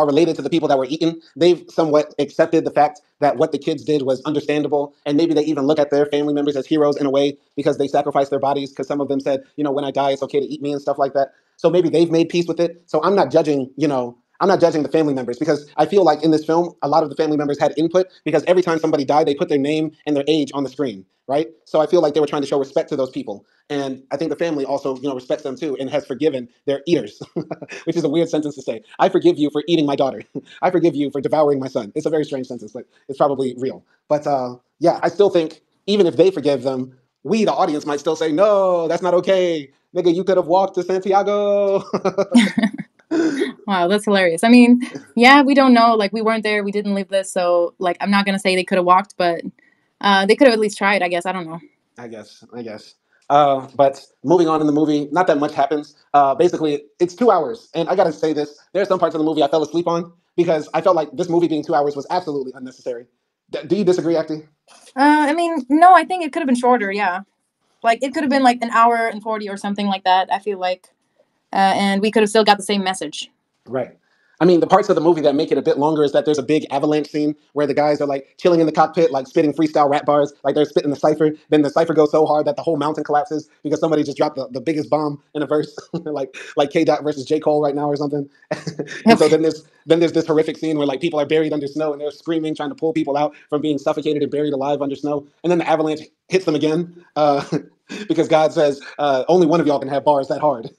related to the people that were eaten, they've somewhat accepted the fact that what the kids did was understandable. And maybe they even look at their family members as heroes in a way because they sacrificed their bodies, because some of them said, when I die, it's okay to eat me and stuff like that. So maybe they've made peace with it. So I'm not judging, I'm not judging the family members, because I feel like in this film, a lot of the family members had input, because every time somebody died, they put their name and their age on the screen, right? So I feel like they were trying to show respect to those people. And I think the family also, respects them too and has forgiven their eaters, which is a weird sentence to say. I forgive you for eating my daughter. I forgive you for devouring my son. It's a very strange sentence, but it's probably real. But yeah, I still think even if they forgive them, we, the audience, might still say, no, that's not okay. Nigga, you could have walked to Santiago. Wow, that's hilarious. I mean, yeah, we don't know. Like, we weren't there. We didn't live this. So, like, I'm not going to say they could have walked, but they could have at least tried, I guess. I don't know. I guess. But moving on in the movie, not that much happens. Basically, it's 2 hours. And I got to say this. There are some parts of the movie I fell asleep on because I felt like this movie being 2 hours was absolutely unnecessary. Do you disagree, Acti? I mean, no, I think it could have been shorter. Yeah. Like, it could have been like an hour and 40 or something like that, I feel like. And we could have still got the same message. Right. I mean, the parts of the movie that make it a bit longer is that there's a big avalanche scene where the guys are like chilling in the cockpit, like spitting freestyle rap bars, like they're spitting the cipher. Then the cipher goes so hard that the whole mountain collapses because somebody just dropped the biggest bomb in a verse, like K. Dot versus J. Cole right now or something. And so then there's this horrific scene where like people are buried under snow and they're screaming, trying to pull people out from being suffocated and buried alive under snow. And then the avalanche hits them again. Because God says only one of y'all can have bars that hard.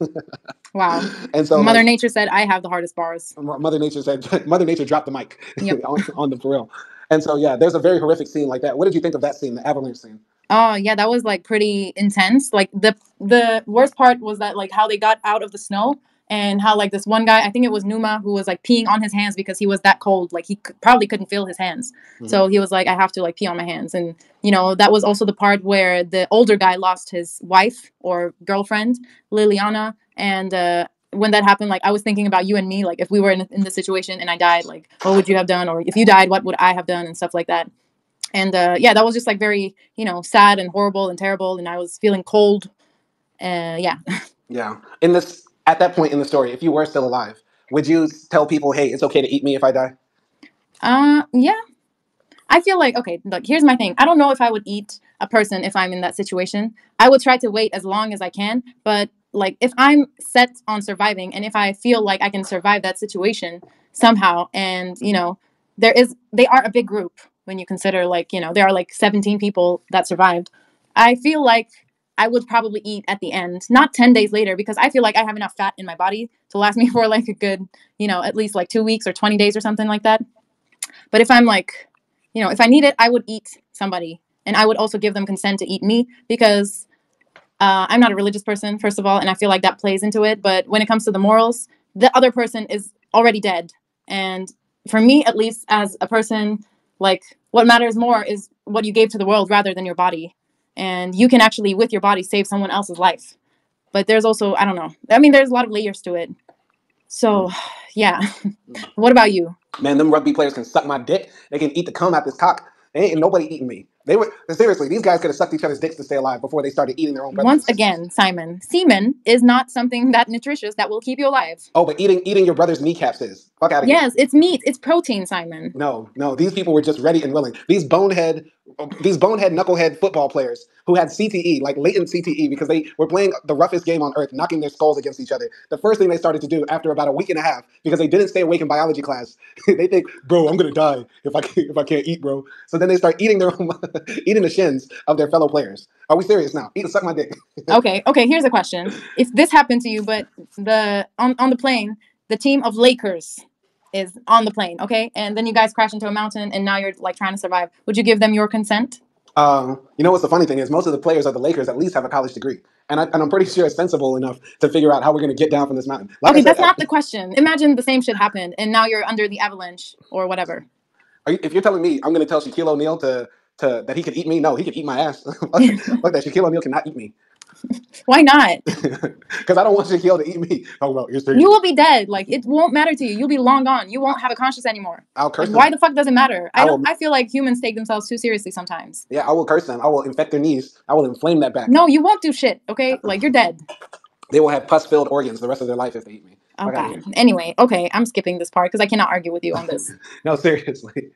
Wow. And so Mother Nature said, I have the hardest bars. Mother Nature dropped the mic. Yep. on them for real. And so, yeah, there's a very horrific scene like that. What did you think of that scene, the avalanche scene? Oh, yeah, that was like pretty intense. Like the worst part was that like how they got out of the snow and how like this one guy, I think it was Numa, who was like peeing on his hands because he was that cold. Like he probably couldn't feel his hands. Mm-hmm. So he was like, I have to like pee on my hands. And, that was also the part where the older guy lost his wife or girlfriend, Liliana. And when that happened, like I was thinking about you and me, like if we were in this situation and I died, like what would you have done? Or if you died, what would I have done? And stuff like that. And yeah, that was just like very, sad and horrible and terrible. And I was feeling cold. Yeah. Yeah. At that point in the story, if you were still alive, would you tell people, hey, it's okay to eat me if I die? Yeah. I feel like, okay, look, here's my thing. I don't know if I would eat a person if I'm in that situation. I would try to wait as long as I can. But like if I'm set on surviving, and if I feel like I can survive that situation somehow, and they are a big group when you consider, like, there are like 17 people that survived. I feel like I would probably eat at the end, not 10 days later, because I feel like I have enough fat in my body to last me for like a good, at least like 2 weeks or 20 days or something like that. But if I'm like, if I need it, I would eat somebody, and I would also give them consent to eat me, because I'm not a religious person, first of all, and I feel like that plays into it. But when it comes to the morals, the other person is already dead. And for me, at least, as a person, like, what matters more is what you gave to the world rather than your body. And you can actually, with your body, save someone else's life. But there's also, I don't know. I mean, there's a lot of layers to it. So, yeah. What about you? Man, them rugby players can suck my dick. They can eat the cum out this cock. Ain't nobody eating me. They were seriously. These guys could have sucked each other's dicks to stay alive before they started eating their own brothers and Once sisters. again, Simon, semen is not something that nutritious that will keep you alive. Oh, but eating your brother's kneecaps is. Fuck out of here. Yes, it's meat. It's protein, Simon. No. These people were just ready and willing. These bonehead knucklehead football players who had CTE, like latent CTE, because they were playing the roughest game on earth, knocking their skulls against each other. The first thing they started to do after about a week and a half, because they didn't stay awake in biology class, they think, bro, I'm gonna die if I can't eat, bro. So then they start eating their own, eating the shins of their fellow players. Are we serious now? Suck my dick. Okay. Here's a question: if this happened to you, but on the plane, the team of Lakers is on the plane, okay, and then you guys crash into a mountain, and now you're like trying to survive, would you give them your consent? You know what's the funny thing is, most of the players of the Lakers at least have a college degree, and I'm pretty sure it's sensible enough to figure out how we're going to get down from this mountain. Like Okay, I said, that's not the question. Imagine the same shit happened, and now you're under the avalanche or whatever. If you're telling me I'm going to tell Shaquille O'Neal to that he could eat me, no, he could eat my ass. Fuck that. Shaquille O'Neal cannot eat me. Why not? Because I don't want Shaquille to eat me. Oh well, you will be dead. Like, it won't matter to you. You'll be long gone. You won't have a conscience anymore. I'll curse them. Why the fuck does it matter? I feel like humans take themselves too seriously sometimes. Yeah, I will curse them. I will infect their knees. I will inflame that back. No, you won't do shit, okay? Like, you're dead. They will have pus-filled organs the rest of their life if they eat me. Oh, God. Anyway, okay, I'm skipping this part because I cannot argue with you on this. No, seriously.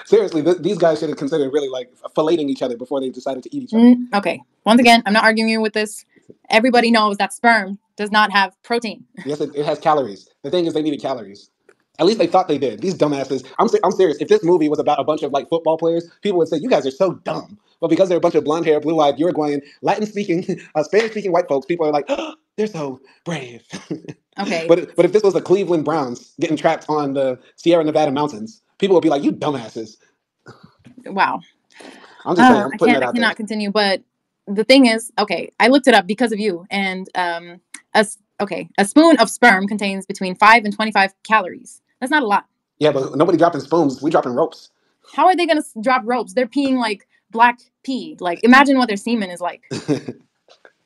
Seriously, these guys should have considered really like filleting each other before they decided to eat each other. Okay. Once again, I'm not arguing with this. Everybody knows that sperm does not have protein. Yes, it has calories. The thing is, they needed calories. At least they thought they did. These dumbasses. I'm serious. If this movie was about a bunch of like football players, people would say, you guys are so dumb. But because they're a bunch of blonde hair, blue-eyed, Uruguayan, Latin-speaking, Spanish-speaking white folks, people are like, oh, they're so brave. Okay. But if this was the Cleveland Browns getting trapped on the Sierra Nevada mountains, people would be like, you dumbasses. Wow. I'm just saying. I'm putting that out I cannot continue. But the thing is, okay, I looked it up because of you, and a spoon of sperm contains between 5 and 25 calories. That's not a lot. Yeah, but nobody dropping spoons. We dropping ropes. How are they going to drop ropes? They're peeing like black pee. Like, imagine what their semen is like.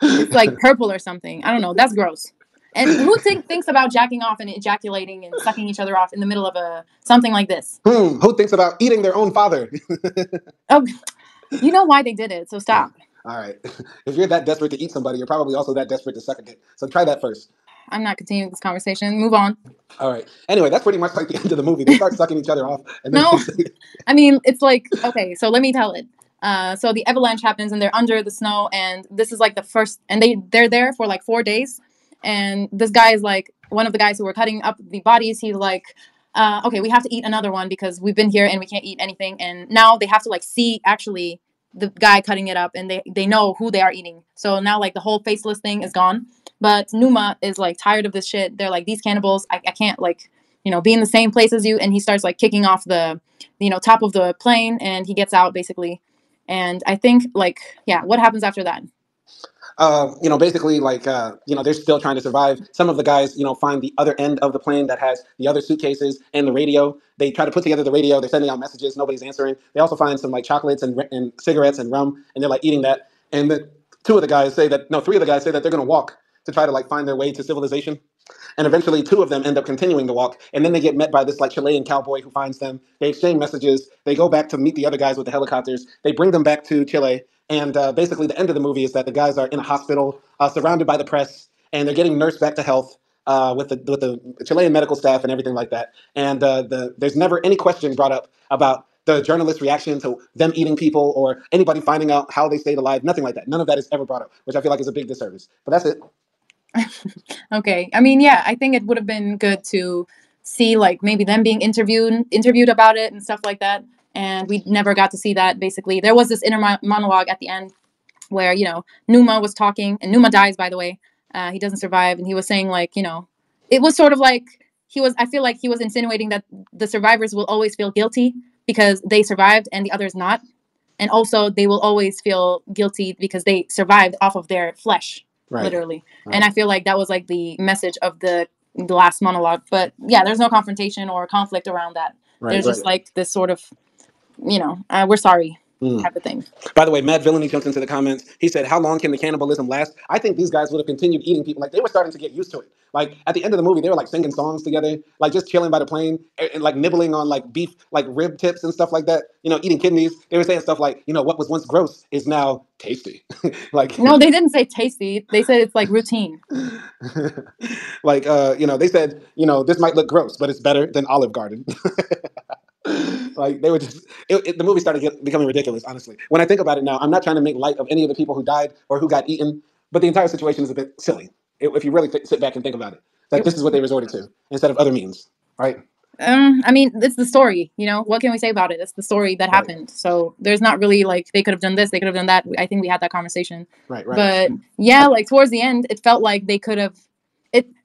It's like purple or something. I don't know. That's gross. And who thinks about jacking off and ejaculating and sucking each other off in the middle of something like this? Who thinks about eating their own father? Oh, you know why they did it, so stop. All right. If you're that desperate to eat somebody, you're probably also that desperate to suck a dick. So try that first. I'm not continuing this conversation. Move on. All right. Anyway, that's pretty much like the end of the movie. They start sucking each other off. And then No. I mean, it's like, okay, so let me tell it. So the avalanche happens and they're under the snow, and this is like the first, and they're there for like 4 days. And this guy is like, one of the guys who were cutting up the bodies, he's like, okay, we have to eat another one because we've been here and we can't eat anything. And now they have to like see actually the guy cutting it up, and they know who they are eating. So now like the whole faceless thing is gone. But Numa is like tired of this shit. They're like, these cannibals, I can't like, be in the same place as you. And he starts like kicking off the, top of the plane, and he gets out basically. And I think like, yeah, what happens after that? Basically, like, they're still trying to survive. Some of the guys, find the other end of the plane that has the other suitcases and the radio. They try to put together the radio. They're sending out messages. Nobody's answering. They also find some like chocolates and cigarettes and rum, and they're like eating that. And the three of the guys say that they're going to walk to try to like find their way to civilization. And eventually 2 of them end up continuing to walk. And then they get met by this like Chilean cowboy who finds them. They exchange messages. They go back to meet the other guys with the helicopters. They bring them back to Chile. And basically the end of the movie is that the guys are in a hospital, surrounded by the press, and they're getting nursed back to health with the Chilean medical staff and everything like that. And there's never any question brought up about the journalist reaction to them eating people or anybody finding out how they stayed alive. Nothing like that. None of that is ever brought up, which I feel like is a big disservice. But that's it. Okay. I mean, yeah, I think it would have been good to see like maybe them being interviewed about it and stuff like that. And we never got to see that. Basically, there was this inner monologue at the end where Numa was talking, and Numa dies, by the way. He doesn't survive, and he was saying like it was sort of like he was. I feel like he was insinuating that the survivors will always feel guilty because they survived and the others not, and also they will always feel guilty because they survived off of their flesh, Right. literally. Right. And I feel like that was like the message of the last monologue. But yeah, there's no confrontation or conflict around that. Right, There's just right. like this sort of we're sorry type of thing. By the way, Mad Villainy jumped into the comments. He said, how long can the cannibalism last? I think these guys would have continued eating people. Like, they were starting to get used to it. Like, at the end of the movie, they were, like, singing songs together, like, just chilling by the plane and like, nibbling on, like, beef, like, rib tips and stuff like that. Eating kidneys. They were saying stuff like, what was once gross is now tasty. Like, No, they didn't say tasty. They said it's, like, routine. like, they said, this might look gross, but it's better than Olive Garden. Like, they were just the movie started becoming ridiculous, honestly. When I think about it now, I'm not trying to make light of any of the people who died or who got eaten, but the entire situation is a bit silly if you really sit back and think about it, that this is what they resorted to instead of other means, right? I mean, it's the story, what can we say about it? It's the story that happened. So there's not really like they could have done this, they could have done that. I think we had that conversation. Right. But yeah, like towards the end, it felt like they could have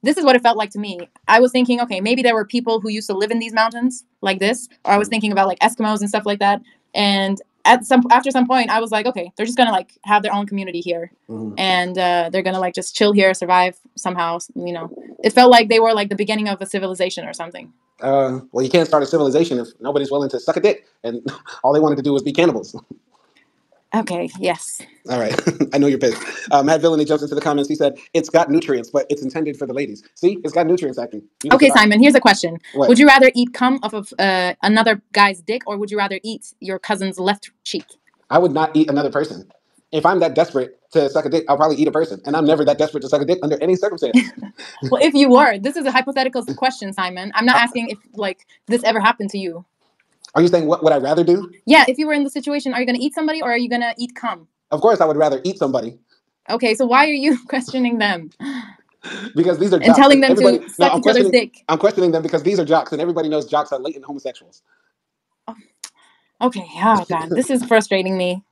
this is what it felt like to me. I was thinking, okay, maybe there were people who used to live in these mountains like this, or I was thinking about like Eskimos and stuff like that. And after some point, I was like, okay, they're just gonna like have their own community here, and they're gonna like just chill here, survive somehow. It felt like they were like the beginning of a civilization or something. Well, you can't start a civilization if nobody's willing to suck a dick, and all they wanted to do was be cannibals. Okay, yes. All right. I know you're pissed. Matt Villainy jumps into the comments. He said, it's got nutrients, but it's intended for the ladies. See? It's got nutrients, actually. Okay, Simon, here's a question. What? Would you rather eat cum off of another guy's dick, or would you rather eat your cousin's left cheek? I would not eat another person. If I'm that desperate to suck a dick, I'll probably eat a person. And I'm never that desperate to suck a dick under any circumstance. Well, if you were, this is a hypothetical question, Simon. I'm not asking if like this ever happened to you. Are you saying what would I rather do? Yeah, if you were in the situation, are you going to eat somebody or are you going to eat cum? Of course, I would rather eat somebody. Okay, so why are you questioning them? Because these are jocks. And telling them to suck each other's dick. I'm questioning them because these are jocks, and everybody knows jocks are latent homosexuals. Okay, oh God, this is frustrating me.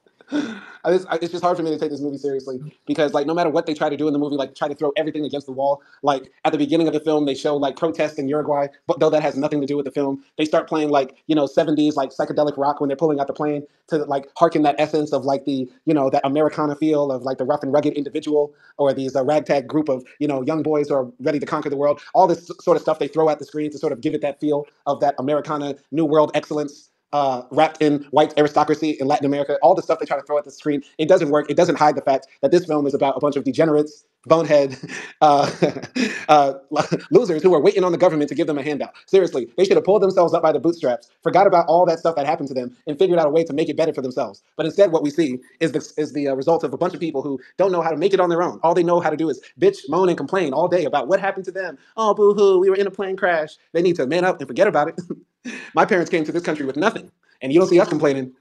It's just hard for me to take this movie seriously because, like, no matter what they try to do in the movie, like, try to throw everything against the wall. Like, at the beginning of the film, they show, like, protests in Uruguay, but though that has nothing to do with the film. They start playing, like, 70s, like, psychedelic rock when they're pulling out the plane to, like, harken that essence of, like, the, that Americana feel of, like, the rough and rugged individual or these ragtag group of, young boys who are ready to conquer the world. All this sort of stuff they throw at the screen to sort of give it that feel of that Americana New World excellence. Wrapped in white aristocracy in Latin America, all the stuff they try to throw at the screen, it doesn't work. It doesn't hide the fact that this film is about a bunch of degenerates, bonehead, losers who are waiting on the government to give them a handout. Seriously, they should have pulled themselves up by the bootstraps, forgot about all that stuff that happened to them, and figured out a way to make it better for themselves. But instead, what we see is the result of a bunch of people who don't know how to make it on their own. All they know how to do is bitch, moan, and complain all day about what happened to them. Oh, boo-hoo, we were in a plane crash. They need to man up and forget about it. My parents came to this country with nothing, and you don't see us complaining.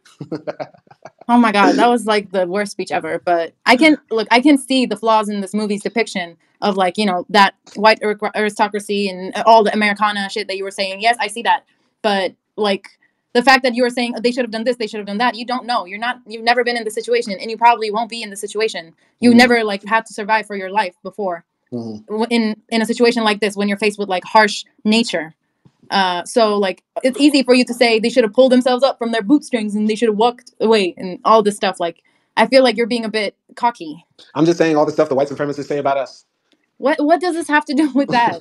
Oh my God, that was like the worst speech ever. But I can see the flaws in this movie's depiction of like, that white aristocracy and all the Americana shit that you were saying. Yes, I see that. But like the fact that you were saying they should have done this, they should have done that. You don't know. You've never been in the situation, and you probably won't be in the situation. You never like had to survive for your life before. In a situation like this, when you're faced with like harsh nature. So like it's easy for you to say they should have pulled themselves up from their bootstrings and they should have walked away and all this stuff. Like I feel like you're being a bit cocky. I'm just saying all the stuff the white supremacists say about us. What does this have to do with that?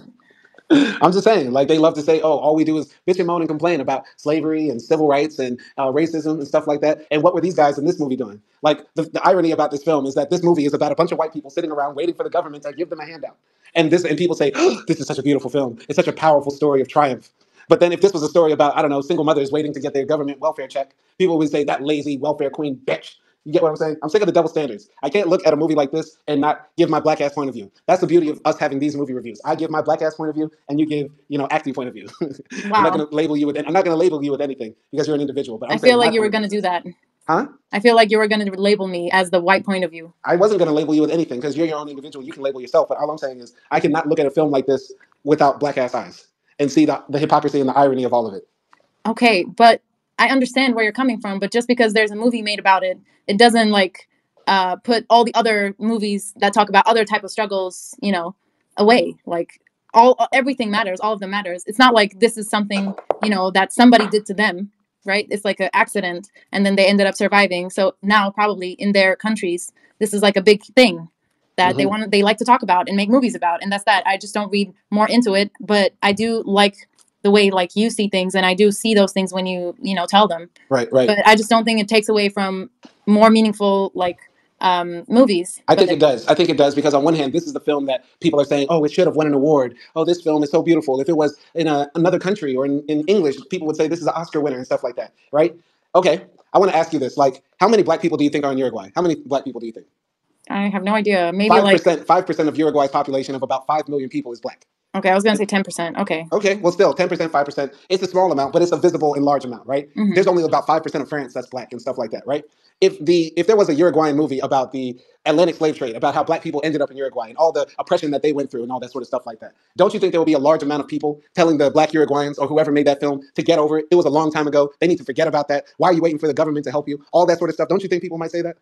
I'm just saying, like, they love to say, oh, all we do is bitch and moan and complain about slavery and civil rights and racism and stuff like that. And what were these guys in this movie doing? Like, the irony about this film is that this movie is about a bunch of white people sitting around waiting for the government to give them a handout. And people say, oh, this is such a beautiful film. It's such a powerful story of triumph. But then if this was a story about, I don't know, single mothers waiting to get their government welfare check, people would say, that lazy welfare queen bitch. You get what I'm saying? I'm sick of the double standards. I can't look at a movie like this and not give my black ass point of view. That's the beauty of us having these movie reviews. I give my black ass point of view, and you give, acting point of view. I'm not Wow. going to label you with. I'm not going to label you with anything because you're an individual. But I'm I feel saying my like you were point of going view to is do this. that. Huh? I feel like you were going to label me as the white point of view. I wasn't going to label you with anything because you're your own individual. You can label yourself. But all I'm saying is I cannot look at a film like this without black ass eyes and see the hypocrisy and the irony of all of it. Okay, but I understand where you're coming from. But just because there's a movie made about it, it doesn't like put all the other movies that talk about other type of struggles, away. Like everything matters. All of them matters. It's not like this is something that somebody did to them, right? It's like an accident, and then they ended up surviving. So now probably in their countries, this is like a big thing that they like to talk about and make movies about, and that's that. I just don't read more into it, but I do like the way like you see things, and I do see those things when tell them. Right. But I just don't think it takes away from more meaningful like movies. I But think it does. I think it does because on one hand, this is the film that people are saying, "Oh, it should have won an award. Oh, this film is so beautiful." If it was in another country or in English, people would say this is an Oscar winner and stuff like that, right? Okay, I want to ask you this: like, how many black people do you think are in Uruguay? How many black people do you think? I have no idea. Maybe Five like percent. 5% of Uruguay's population of about 5 million people is black. okay, I was gonna say 10%. Okay. Okay, well, still 10%, 5%. It's a small amount, but it's a visible and large amount, right? There's only about 5% of France that's black and stuff like that, right? If there was a Uruguayan movie about the Atlantic slave trade, about how black people ended up in Uruguay and all the oppression that they went through and all that sort of stuff like that, don't you think there would be a large amount of people telling the black Uruguayans or whoever made that film to get over it? It was a long time ago. They need to forget about that. Why are you waiting for the government to help you? All that sort of stuff. Don't you think people might say that?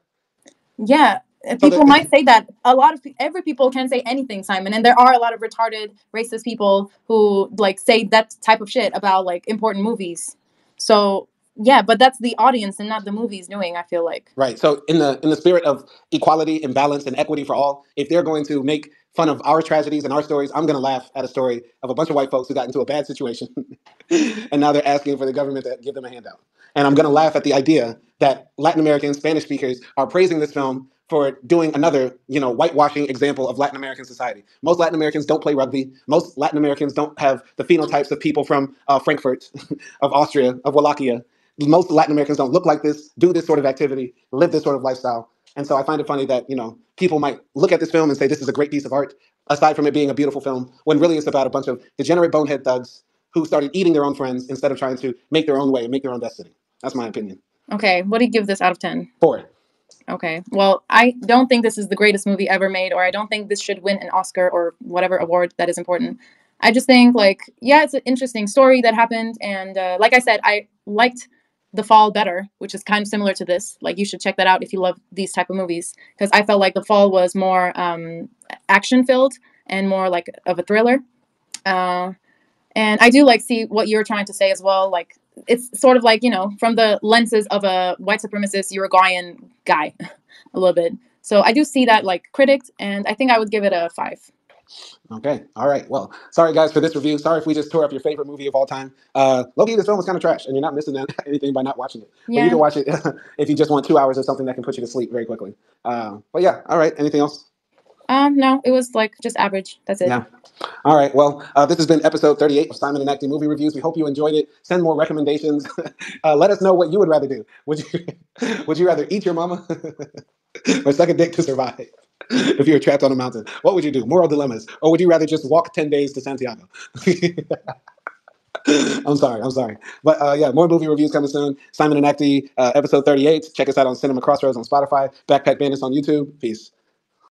Yeah, So people might say that. A lot of every people can say anything, Simon, and there are a lot of retarded, racist people who like say that type of shit about like important movies. So yeah, but that's the audience and not the movies doing. I feel like. Right. So in the spirit of equality and balance and equity for all, if they're going to make fun of our tragedies and our stories, I'm going to laugh at a story of a bunch of white folks who got into a bad situation and now they're asking for the government to give them a handout. And I'm going to laugh at the idea that Latin American Spanish speakers are praising this film for doing another, whitewashing example of Latin American society. Most Latin Americans don't play rugby. Most Latin Americans don't have the phenotypes of people from Frankfurt, of Austria, of Wallachia. Most Latin Americans don't look like this, do this sort of activity, live this sort of lifestyle. And so I find it funny that, people might look at this film and say this is a great piece of art, aside from it being a beautiful film, when really it's about a bunch of degenerate bonehead thugs who started eating their own friends instead of trying to make their own way and make their own destiny. That's my opinion. Okay, what do you give this out of 10? 4. Okay, well, I don't think this is the greatest movie ever made, or I don't think this should win an Oscar or whatever award that is important. I just think, like, yeah, it's an interesting story that happened, and like I said, I liked The Fall better, which is kind of similar to this. Like, you should check that out if you love these type of movies, because I felt like The Fall was more action-filled and more, like, of a thriller. And I do, like, see what you're trying to say as well, like, it's sort of like, from the lenses of a white supremacist Uruguayan guy a little bit. So I do see that like critics, and I think I would give it a 5. Okay. All right. Well, sorry guys for this review. Sorry if we just tore up your favorite movie of all time. Loki, this film was kind of trash, and you're not missing anything by not watching it. But you can watch it if you just want 2 hours of something that can put you to sleep very quickly. But yeah. All right. Anything else? No, it was like just average. That's it. Yeah. All right. Well, this has been episode 38 of Simon and Acting Movie Reviews. We hope you enjoyed it. Send more recommendations. Let us know what you would rather do. Would you rather eat your mama or suck a dick to survive? If you were trapped on a mountain, what would you do? Moral dilemmas. Or would you rather just walk 10 days to Santiago? I'm sorry. But yeah, more movie reviews coming soon. Simon and Acting, episode 38. Check us out on Cinema Crossroads on Spotify. Backpack Bandits on YouTube. Peace.